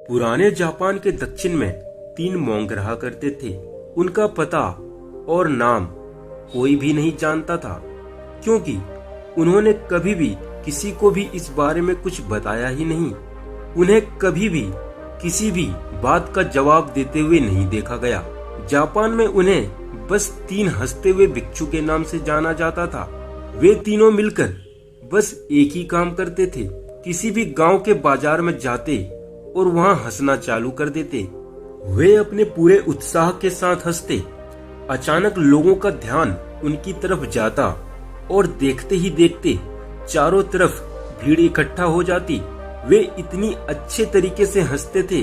पुराने जापान के दक्षिण में 3 मोंग रहा करते थे। उनका पता और नाम कोई भी नहीं जानता था, क्योंकि उन्होंने कभी भी किसी को भी इस बारे में कुछ बताया ही नहीं। उन्हें कभी भी किसी भी बात का जवाब देते हुए नहीं देखा गया। जापान में उन्हें बस 3 हंसते हुए भिक्षु के नाम से जाना जाता था। वे तीनों मिलकर बस एक ही काम करते थे। किसी भी गांव के बाजार में जाते और वहां हंसना चालू कर देते। वे अपने पूरे उत्साह के साथ हंसते। अचानक लोगों का ध्यान उनकी तरफ जाता और देखते ही देखते चारों तरफ भीड़ इकट्ठा हो जाती। वे इतनी अच्छे तरीके से हंसते थे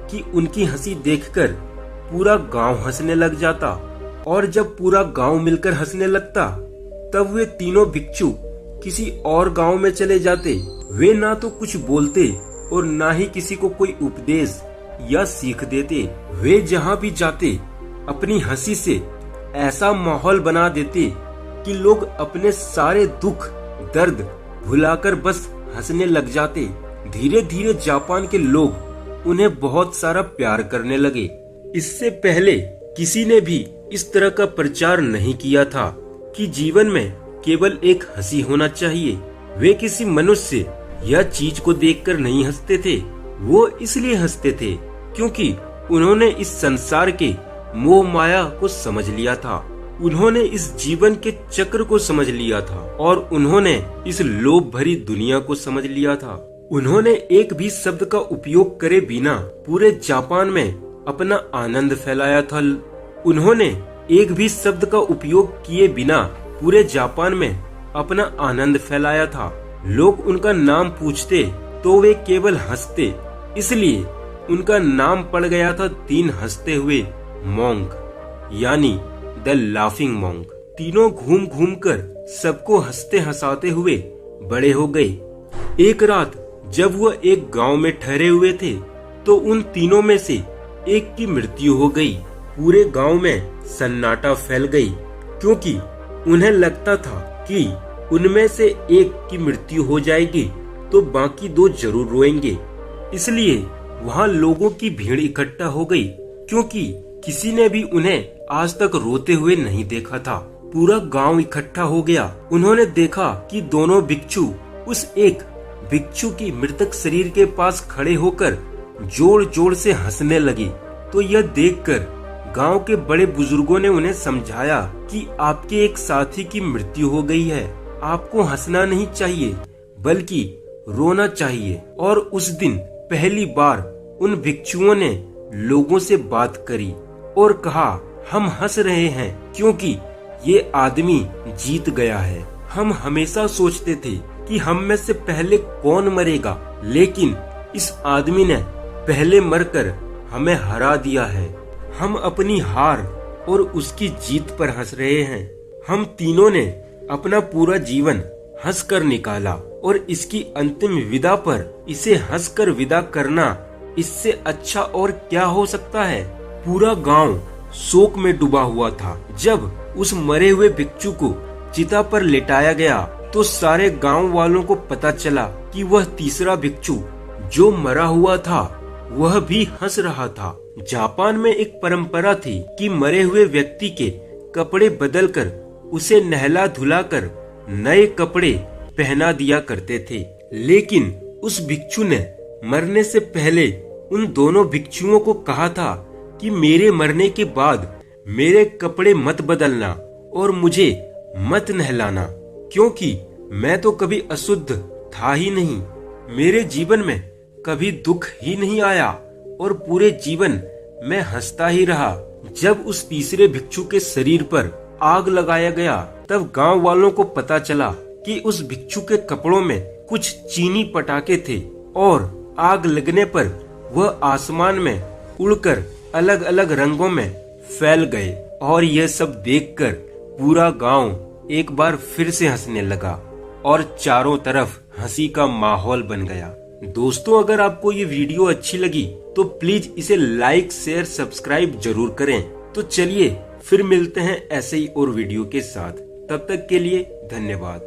कि उनकी हंसी देखकर पूरा गांव हंसने लग जाता। और जब पूरा गांव मिलकर हंसने लगता, तब वे तीनों भिक्षु किसी और गांव में चले जाते। वे ना तो कुछ बोलते और ना ही किसी को कोई उपदेश या सीख देते। वे जहां भी जाते अपनी हंसी से ऐसा माहौल बना देते कि लोग अपने सारे दुख दर्द भुलाकर बस हंसने लग जाते। धीरे धीरे जापान के लोग उन्हें बहुत सारा प्यार करने लगे। इससे पहले किसी ने भी इस तरह का प्रचार नहीं किया था कि जीवन में केवल एक हंसी होना चाहिए। वे किसी मनुष्य या चीज को देखकर नहीं हंसते थे। वो इसलिए हंसते थे क्योंकि उन्होंने इस संसार के मोह माया को समझ लिया था। उन्होंने इस जीवन के चक्र को समझ लिया था और उन्होंने इस लोभ भरी दुनिया को समझ लिया था। उन्होंने एक भी शब्द का उपयोग करे बिना पूरे जापान में अपना आनंद फैलाया था। उन्होंने एक भी शब्द का उपयोग किए बिना पूरे जापान में अपना आनंद फैलाया था। लोग उनका नाम पूछते तो वे केवल हंसते, इसलिए उनका नाम पड़ गया था 3 हंसते हुए मोंग, यानी द लाफिंग मोंग। तीनों घूम घूम कर सबको हंसते हंसाते हुए बड़े हो गए। एक रात जब वह एक गांव में ठहरे हुए थे, तो उन तीनों में से एक की मृत्यु हो गई। पूरे गांव में सन्नाटा फैल गई, क्योंकि उन्हें लगता था कि उनमें से एक की मृत्यु हो जाएगी तो बाकी 2 जरूर रोएंगे। इसलिए वहां लोगों की भीड़ इकट्ठा हो गई, क्योंकि किसी ने भी उन्हें आज तक रोते हुए नहीं देखा था। पूरा गांव इकट्ठा हो गया। उन्होंने देखा कि दोनों भिक्षु उस एक भिक्षु की मृतक शरीर के पास खड़े होकर जोर जोर से हंसने लगे। तो यह देखकर गांव के बड़े बुजुर्गों ने उन्हें समझाया कि आपके एक साथी की मृत्यु हो गई है, आपको हंसना नहीं चाहिए बल्कि रोना चाहिए। और उस दिन पहली बार उन भिक्षुओं ने लोगों से बात करी और कहा, हम हंस रहे हैं क्योंकि ये आदमी जीत गया है। हम हमेशा सोचते थे कि हम में से पहले कौन मरेगा, लेकिन इस आदमी ने पहले मरकर हमें हरा दिया है। हम अपनी हार और उसकी जीत पर हंस रहे हैं। हम तीनों ने अपना पूरा जीवन हंसकर निकाला और इसकी अंतिम विदा पर इसे हंसकर विदा करना, इससे अच्छा और क्या हो सकता है। पूरा गांव शोक में डूबा हुआ था। जब उस मरे हुए भिक्षु को चिता पर लेटाया गया, तो सारे गांव वालों को पता चला कि वह तीसरा भिक्षु जो मरा हुआ था वह भी हंस रहा था। जापान में एक परंपरा थी कि मरे हुए व्यक्ति के कपड़े बदलकर उसे नहला धुलाकर नए कपड़े पहना दिया करते थे। लेकिन उस भिक्षु ने मरने से पहले उन दोनों भिक्षुओं को कहा था कि मेरे मरने के बाद मेरे कपड़े मत बदलना और मुझे मत नहलाना, क्योंकि मैं तो कभी अशुद्ध था ही नहीं। मेरे जीवन में कभी दुख ही नहीं आया और पूरे जीवन मैं हंसता ही रहा। जब उस तीसरे भिक्षु के शरीर पर आग लगाया गया, तब गांव वालों को पता चला कि उस भिक्षु के कपड़ों में कुछ चीनी पटाखे थे और आग लगने पर वह आसमान में उड़कर अलग अलग रंगों में फैल गए। और यह सब देखकर पूरा गांव एक बार फिर से हंसने लगा और चारों तरफ हंसी का माहौल बन गया। दोस्तों, अगर आपको ये वीडियो अच्छी लगी तो प्लीज इसे लाइक शेयर सब्सक्राइब जरूर करें। तो चलिए फिर मिलते हैं ऐसे ही और वीडियो के साथ। तब तक के लिए धन्यवाद।